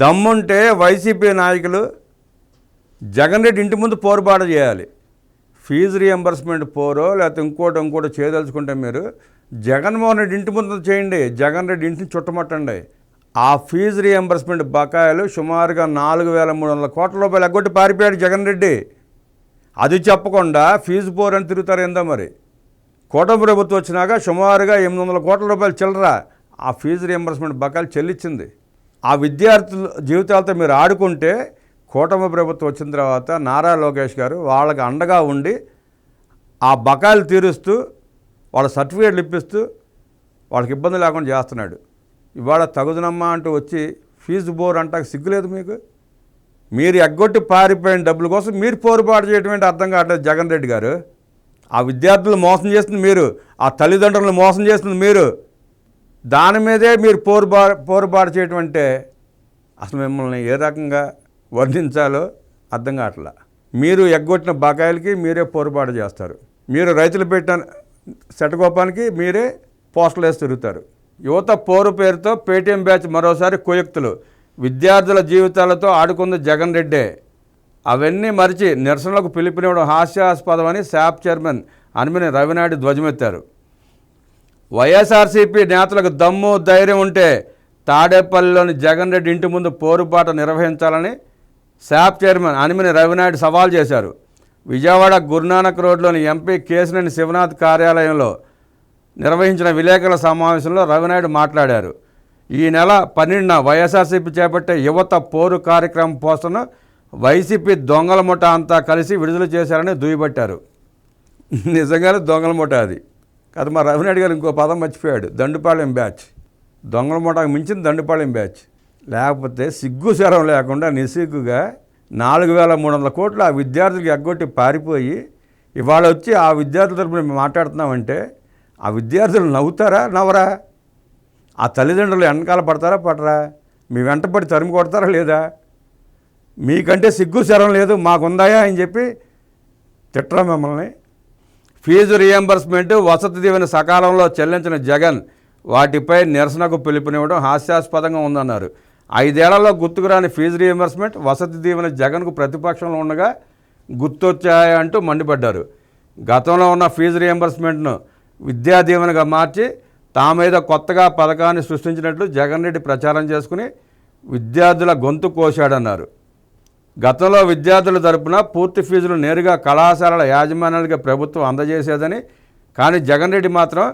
దమ్ముంటే వైసీపీ నాయకులు జగన్ రెడ్డి ఇంటి ముందు పోరుబాటు చేయాలి. ఫీజు రియంబర్స్మెంట్ పోరో లేకపోతే ఇంకోటి చేయదలుచుకుంటే మీరు జగన్మోహన్ రెడ్డి ఇంటి ముందు చేయండి. జగన్ రెడ్డి ఇంటిని చుట్టమట్టండి. ఆ ఫీజు రియంబర్స్మెంట్ బకాయిలు సుమారుగా 4,300 కోట్ల రూపాయలు ఎగ్గొట్టి పారిపోయాడు జగన్ రెడ్డి. అది చెప్పకుండా ఫీజు పోరు అని తిరుగుతారు ఏందో మరి. కూటమి ప్రభుత్వం వచ్చినాక సుమారుగా 800 కోట్ల రూపాయలు చిల్లర ఆ ఫీజు రియంబర్స్మెంట్ బకాయిలు చెల్లించింది. ఆ విద్యార్థుల జీవితాలతో మీరు ఆడుకుంటే కూటమి ప్రభుత్వం వచ్చిన తర్వాత నారా లోకేష్ గారు వాళ్ళకి అండగా ఉండి ఆ బకాయిలు తీరుస్తూ వాళ్ళ సర్టిఫికేట్లు ఇప్పిస్తూ వాళ్ళకి ఇబ్బంది లేకుండా చేస్తున్నాడు. ఇవాళ తగుదనమ్మా అంటూ వచ్చి ఫీజు బోర్ అంటాక సిగ్గులేదు మీకు? మీరు ఎగ్గొట్టి పారిపోయిన డబ్బుల కోసం మీరు పోరుబాటు చేయడం ఏంటి అర్థం కావట్లేదు జగన్ రెడ్డి గారు. ఆ విద్యార్థులను మోసం చేస్తుంది మీరు, ఆ తల్లిదండ్రులను మోసం చేస్తుంది మీరు. దాని మీదే మీరు పోరుబాటు చేయటం అంటే అసలు మిమ్మల్ని ఏ రకంగా వర్ణించాలో అర్థం కావట్లా. మీరు ఎగ్గొట్టిన బకాయిలకి మీరే పోరుబాటు చేస్తారు. మీరు రైతులు పెట్టిన శటకోపానికి మీరే పోస్టులు వేసి తిరుగుతారు. యువత పోరు పేరుతో పేటీఎం బ్యాచ్ మరోసారి కుయుక్తులు. విద్యార్థుల జీవితాలతో ఆడుకుంది జగన్ రెడ్డే. అవన్నీ మరిచి నిరసనలకు పిలుపునివ్వడం హాస్యాస్పదమని శాప్ చైర్మన్ అనిమిని రవినాయుడు ధ్వజమెత్తారు. వైఎస్ఆర్సీపీ నేతలకు దమ్ము ధైర్యం ఉంటే తాడేపల్లిలోని జగన్ రెడ్డి ఇంటి ముందు పోరుబాట నిర్వహించాలని శాప్ చైర్మన్ అనిమిని రవినాయుడు సవాల్ చేశారు. విజయవాడ గురునానక్ రోడ్లోని ఎంపీ కేశినేని శివనాథ్ కార్యాలయంలో నిర్వహించిన విలేకరుల సమావేశంలో రవినాయుడు మాట్లాడారు. ఈ నెల 12న వైఎస్ఆర్సీపీ చేపట్టే యువత పోరు కార్యక్రమం పోస్టర్ను వైసీపీ దొంగల ముఠ అంతా కలిసి విడుదల చేశారని దుయ్యబట్టారు. నిజంగానే దొంగల ముఠ అది కాదు. మా రవినాయుడు గారు ఇంకో పదం మర్చిపోయాడు, దండుపాళెం బ్యాచ్. దొంగల ముఠకు మించిన దండుపాళెం బ్యాచ్. లేకపోతే సిగ్గు శరం లేకుండా నిస్సిగ్గుగా 4,300 కోట్లు ఆ విద్యార్థులకు ఎగ్గొట్టి పారిపోయి ఇవాళ వచ్చి ఆ విద్యార్థుల తరపున మేము మాట్లాడుతున్నామంటే ఆ విద్యార్థులు నవ్వుతారా నవ్వరా? ఆ తల్లిదండ్రులు వెనకాల పడతారా పడరా? మీ వెంటపడి తరిమి కొడతారా లేదా? మీకంటే సిగ్గు శరం లేదు మాకుందాయా అని చెప్పి తిట్టరా మిమ్మల్ని? ఫీజు రియంబర్స్మెంట్ వసతి దీవెన సకాలంలో చెల్లించిన జగన్ వాటిపై నిరసనకు పిలుపునివ్వడం హాస్యాస్పదంగా ఉందన్నారు. 5 ఏళ్లలో గుర్తుకురాని ఫీజు రియంబర్స్మెంట్ వసతి దీవెన జగన్కు ప్రతిపక్షంలో ఉండగా గుర్తొచ్చాయంటూ మండిపడ్డారు. గతంలో ఉన్న ఫీజు రియంబర్స్మెంట్ను విద్యా దీవెనగా మార్చి తామేదో కొత్తగా పథకాన్ని సృష్టించినట్లు జగన్ రెడ్డి ప్రచారం చేసుకుని విద్యార్థుల గొంతు కోశాడన్నారు. గతంలో విద్యార్థుల తరపున పూర్తి ఫీజులు నేరుగా కళాశాలల యాజమాన్యానికి ప్రభుత్వం అందజేసేదని, కానీ జగన్ రెడ్డి మాత్రం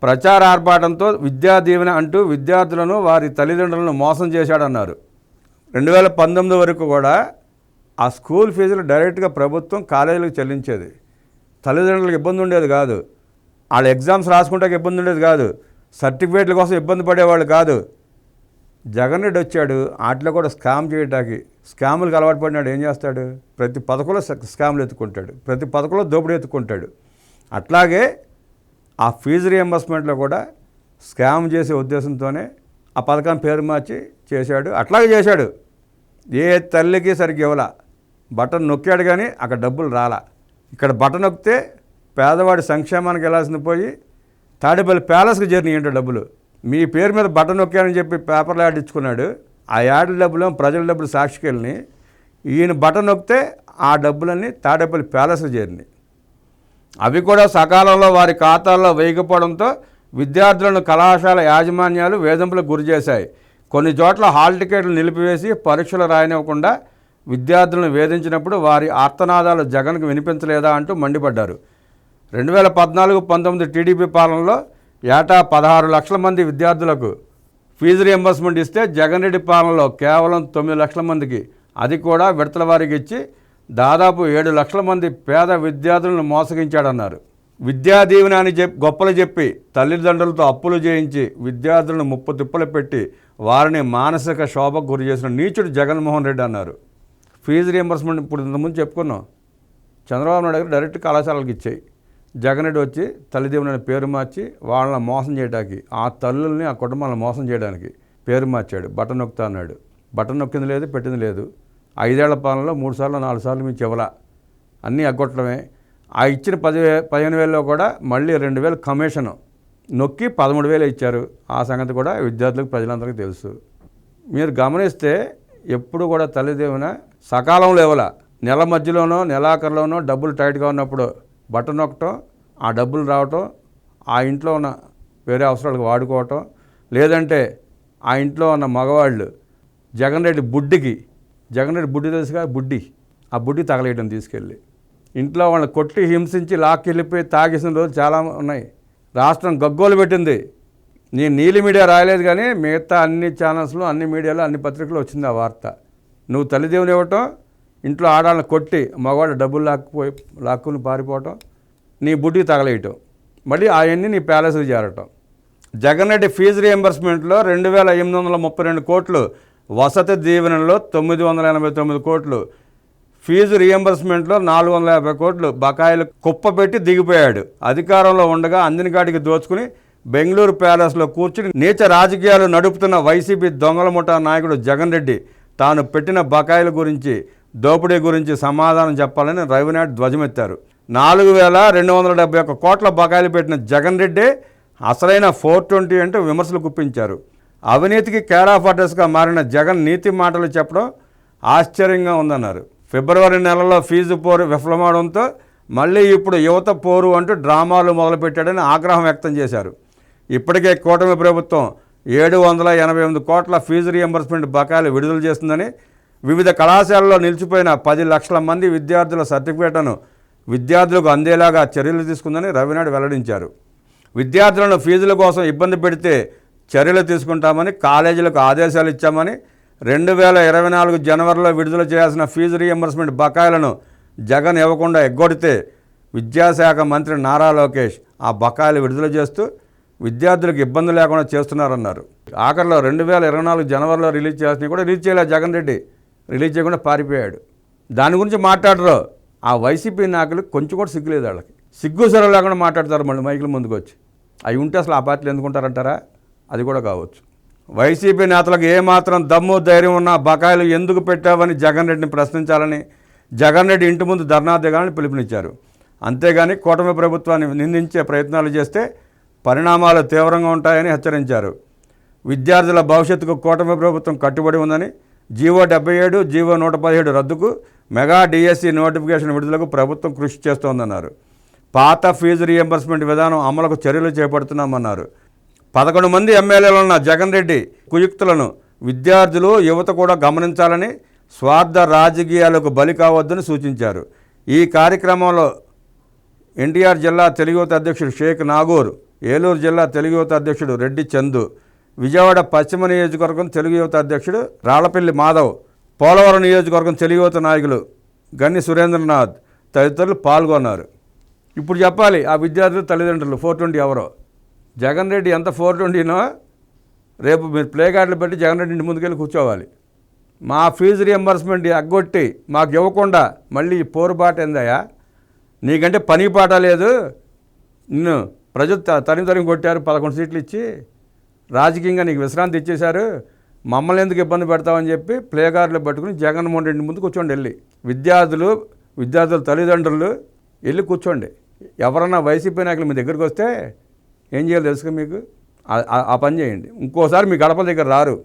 ప్రచార ఆర్భాటంతో విద్యా దీవెన అంటూ విద్యార్థులను వారి తల్లిదండ్రులను మోసం చేశాడన్నారు. 2019 వరకు కూడా ఆ స్కూల్ ఫీజులు డైరెక్ట్గా ప్రభుత్వం కాలేజీలకు చెల్లించేది. తల్లిదండ్రులకు ఇబ్బంది ఉండేది కాదు, వాళ్ళ ఎగ్జామ్స్ రాసుకుంటే ఇబ్బంది ఉండేది కాదు, సర్టిఫికేట్ల కోసం ఇబ్బంది పడేవాళ్ళు కాదు. జగన్ రెడ్డి వచ్చాడు వాటిలో కూడా స్కామ్ చేయడానికి. స్కాములకు అలవాటు పడినాడు. ఏం చేస్తాడు? ప్రతి పథకంలో స్కాములు ఎత్తుకుంటాడు, ప్రతి పథకంలో దోపిడీ ఎత్తుకుంటాడు. అట్లాగే ఆ ఫీజు రియంబర్స్మెంట్లో కూడా స్కామ్ చేసే ఉద్దేశంతోనే ఆ పథకం పేరు మార్చి చేశాడు. అట్లాగే చేశాడు. ఏ తల్లికి సరిగ్గా ఇవ్వాల. బటన్ నొక్కాడు కానీ అక్కడ డబ్బులు రాలా. ఇక్కడ బటన్ నొక్కితే పేదవాడి సంక్షేమానికి వెళ్ళాల్సింది పోయి తాడేపల్లి ప్యాలెస్కి చేరినాయి ఏంటో డబ్బులు. మీ పేరు మీద బటన్ నొక్కానని చెప్పి పేపర్లో యాడ్ ఇచ్చుకున్నాడు. ఆ యాడ్ డబ్బులు ప్రజల డబ్బులు సాక్షికి వెళ్ళినాయి. ఈయన బటన్ నొక్కితే ఆ డబ్బులన్నీ తాడేపల్లి ప్యాలెస్కి చేరినాయి. అవి కూడా సకాలంలో వారి ఖాతాల్లో వేయకపోవడంతో విద్యార్థులను కళాశాల యాజమాన్యాలు వేధింపులకు గురి చేశాయి. కొన్ని చోట్ల హాల్ టికెట్లు నిలిపివేసి పరీక్షలు రాయనివ్వకుండా విద్యార్థులను వేధించినప్పుడు వారి ఆర్తనాదాలు జగన్కు వినిపించలేదా అంటూ మండిపడ్డారు. 2014-19 టీడీపీ పాలనలో ఏటా 16 లక్షల మంది విద్యార్థులకు ఫీజు రియంబర్స్మెంట్ ఇస్తే జగన్ రెడ్డి పాలనలో కేవలం 9 లక్షల మందికి, అది కూడా విడతల వారికి ఇచ్చి దాదాపు 7 లక్షల మంది పేద విద్యార్థులను మోసగించాడన్నారు. విద్యా దీవెన అని గొప్పలు చెప్పి తల్లిదండ్రులతో అప్పులు చేయించి విద్యార్థులను ముప్పు తిప్పలు పెట్టి వారిని మానసిక శోభకు గురి చేసిన నీచుడు జగన్మోహన్ రెడ్డి అన్నారు. ఫీజు రియంబర్స్మెంట్ ఇప్పుడు ఇంతకుముందు చెప్పుకున్నాం. చంద్రబాబు నాయుడు గారు డైరెక్ట్ కళాశాలకి ఇచ్చాయి. జగన్ రెడ్డి వచ్చి తల్లిదండ్రులని పేరు మార్చి వాళ్ళని మోసం చేయడానికి, ఆ తల్లుల్ని ఆ కుటుంబాలను మోసం చేయడానికి పేరు మార్చాడు. బటన్ నొక్కుతా అన్నాడు. బటన్ నొక్కింది లేదు, పెట్టింది లేదు. 5 ఏళ్ల పాలనలో 3 సార్లు 4 సార్లు మించి ఇవ్వాల. అన్నీ ఎగ్గొట్టడమే. ఆ ఇచ్చిన 15,000లో కూడా మళ్ళీ 2,000 కమిషను నొక్కి 13,000 ఇచ్చారు. ఆ సంగతి కూడా విద్యార్థులకు ప్రజలందరికీ తెలుసు. మీరు గమనిస్తే ఎప్పుడు కూడా తల్లిదేవున సకాలంలో ఇవ్వాల. నెల మధ్యలోనో నెలాఖరులోనో డబ్బులు టైట్గా ఉన్నప్పుడు బటన్ నొక్కటం, ఆ డబ్బులు రావటం, ఆ ఇంట్లో ఉన్న వేరే అవసరాలకు వాడుకోవటం, లేదంటే ఆ ఇంట్లో ఉన్న మగవాళ్ళు జగన్ రెడ్డి బుడ్డి తెలుసుగా, ఆ బుడ్డి తగలేయడం తీసుకెళ్ళి ఇంట్లో వాళ్ళని కొట్టి హింసించి లాక్కెళ్ళిపోయి తాగేసిన రోజులు చాలా ఉన్నాయి. రాష్ట్రం గగ్గోలు పెట్టింది. నేను నీలి మీడియా రాయలేదు కానీ మిగతా అన్ని ఛానల్స్లో, అన్ని మీడియాలో, అన్ని పత్రికలు వచ్చింది ఆ వార్త. నువ్వు తల్లిదేవుని ఇవ్వటం, ఇంట్లో ఆడాలను కొట్టి మగవాళ్ళు డబ్బులు లాక్కుని పారిపోవటం, నీ బుడ్డికి తగలేయటం, మళ్ళీ అవన్నీ నీ ప్యాలెస్కి చేరటం. జగన్ రెడ్డి ఫీజు రియంబర్స్మెంట్లో 2,832 కోట్లు, వసతి దీవెనలో 989 కోట్లు, ఫీజు రియంబర్స్మెంట్లో 450 కోట్లు బకాయిలు కుప్పపెట్టి దిగిపోయాడు. అధికారంలో ఉండగా అందిన కాడికి దోచుకుని బెంగళూరు ప్యాలెస్లో కూర్చుని నీచ రాజకీయాలు నడుపుతున్న వైసీపీ దొంగల ముఠా నాయకుడు జగన్ రెడ్డి తాను పెట్టిన బకాయిల గురించి, దోపిడీ గురించి సమాధానం చెప్పాలని రవినాయుడు ధ్వజమెత్తారు. 4,271 కోట్ల బకాయిలు పెట్టిన జగన్ రెడ్డి అసలైన 420 అంటూ విమర్శలు గుప్పించారు. అవినీతికి కేర్ ఆఫ్ అడ్రస్గా మారిన జగన్ నీతి మాటలు చెప్పడం ఆశ్చర్యంగా ఉందన్నారు. ఫిబ్రవరి నెలలో ఫీజు పోరు విఫలమవడంతో మళ్ళీ ఇప్పుడు యువత పోరు అంటూ డ్రామాలు మొదలుపెట్టాడని ఆగ్రహం వ్యక్తం చేశారు. ఇప్పటికే కూటమి ప్రభుత్వం 788 కోట్ల ఫీజు రియంబర్స్మెంట్ బకాయిలు విడుదల చేస్తుందని, వివిధ కళాశాలల్లో నిలిచిపోయిన 10 లక్షల మంది విద్యార్థుల సర్టిఫికేట్లను విద్యార్థులకు అందేలాగా చర్యలు తీసుకుందని రవినాయుడు వెల్లడించారు. విద్యార్థులను ఫీజుల కోసం ఇబ్బంది పెడితే చర్యలు తీసుకుంటామని కాలేజీలకు ఆదేశాలు ఇచ్చామని, 2024 జనవరిలో విడుదల చేయాల్సిన ఫీజు రియంబర్స్మెంట్ బకాయిలను జగన్ ఇవ్వకుండా ఎగ్గొడితే విద్యాశాఖ మంత్రి నారా లోకేష్ ఆ బకాయిలు విడుదల చేస్తూ విద్యార్థులకు ఇబ్బంది లేకుండా చేస్తున్నారన్నారు. ఆఖరిలో 2024 జనవరిలో రిలీజ్ చేయాల్సినవి కూడా రిలీజ్ చేయలేదు జగన్ రెడ్డి. రిలీజ్ చేయకుండా పారిపోయాడు. దాని గురించి మాట్లాడరు. ఆ వైసీపీ నాయకులు కొంచెం కూడా సిగ్గులేదు. వాళ్ళకి సిగ్గు సరళ లేకుండా మాట్లాడతారు. మళ్ళీ మైకుల ముందుకు వచ్చి అవి ఉంటే అసలు ఆ పార్టీలు ఎందుకుంటారంటారా? అది కూడా కావచ్చు. వైసీపీ నేతలకు ఏమాత్రం దమ్ము ధైర్యం ఉన్నా బకాయిలు ఎందుకు పెట్టావని జగన్ రెడ్డిని ప్రశ్నించాలని, జగన్ రెడ్డి ఇంటి ముందు ధర్నా దిగాలని పిలుపునిచ్చారు. అంతేగాని కూటమి ప్రభుత్వాన్ని నిందించే ప్రయత్నాలు చేస్తే పరిణామాలు తీవ్రంగా ఉంటాయని హెచ్చరించారు. విద్యార్థుల భవిష్యత్తుకు కూటమి ప్రభుత్వం కట్టుబడి ఉందని, జీవో 77, జీవో 117 రద్దుకు, మెగా డిఎస్సి నోటిఫికేషన్ విడుదలకు ప్రభుత్వం కృషి చేస్తోందన్నారు. పాత ఫీజు రియంబర్స్మెంట్ విధానం అమలుకు చర్యలు చేపడుతున్నామన్నారు. 11 మంది ఎమ్మెల్యేలు ఉన్న జగన్ రెడ్డి కుయుక్తులను విద్యార్థులు, యువత కూడా గమనించాలని, స్వార్థ రాజకీయాలకు బలి కావద్దని సూచించారు. ఈ కార్యక్రమంలో ఎన్టీఆర్ జిల్లా తెలుగు యువత అధ్యక్షుడు షేక్ నాగూర్, ఏలూరు జిల్లా తెలుగు యువత అధ్యక్షుడు రెడ్డి చందు, విజయవాడ పశ్చిమ నియోజకవర్గం తెలుగు యువత అధ్యక్షుడు రాళ్లపల్లి మాధవ్, పోలవరం నియోజకవర్గం తెలుగు యువత నాయకులు గన్ని సురేంద్రనాథ్ తదితరులు పాల్గొన్నారు. ఇప్పుడు చెప్పాలి ఆ విద్యార్థులు తల్లిదండ్రులు 420 ఎవరో. జగన్ రెడ్డి ఎంత 420నో రేపు మీరు ప్లే కార్డులు పెట్టి జగన్ రెడ్డి ఇంటి ముందుకెళ్ళి కూర్చోవాలి. మా ఫీజు రియంబర్స్మెంట్ ఎగ్గొట్టి మాకు ఇవ్వకుండా మళ్ళీ పోరుబాట ఏందయ్యా? నీకంటే పని పాట లేదు. నిన్ను ప్రజలు తరిమి కొట్టారు, 11 సీట్లు ఇచ్చి రాజకీయంగా నీకు విశ్రాంతి ఇచ్చేశారు. మమ్మల్ని ఎందుకు ఇబ్బంది పెడతామని చెప్పి ప్లే కార్డులు పట్టుకుని జగన్మోహన్ రెడ్డి ముందు కూర్చోండి. వెళ్ళి విద్యార్థుల తల్లిదండ్రులు వెళ్ళి కూర్చోండి. ఎవరన్నా వైసీపీ నాయకులు మీ దగ్గరికి వస్తే ఏం చేయాలో తెలుసుగా మీకు. ఆ పని చేయండి. ఇంకోసారి మీ గడపల దగ్గర రారు.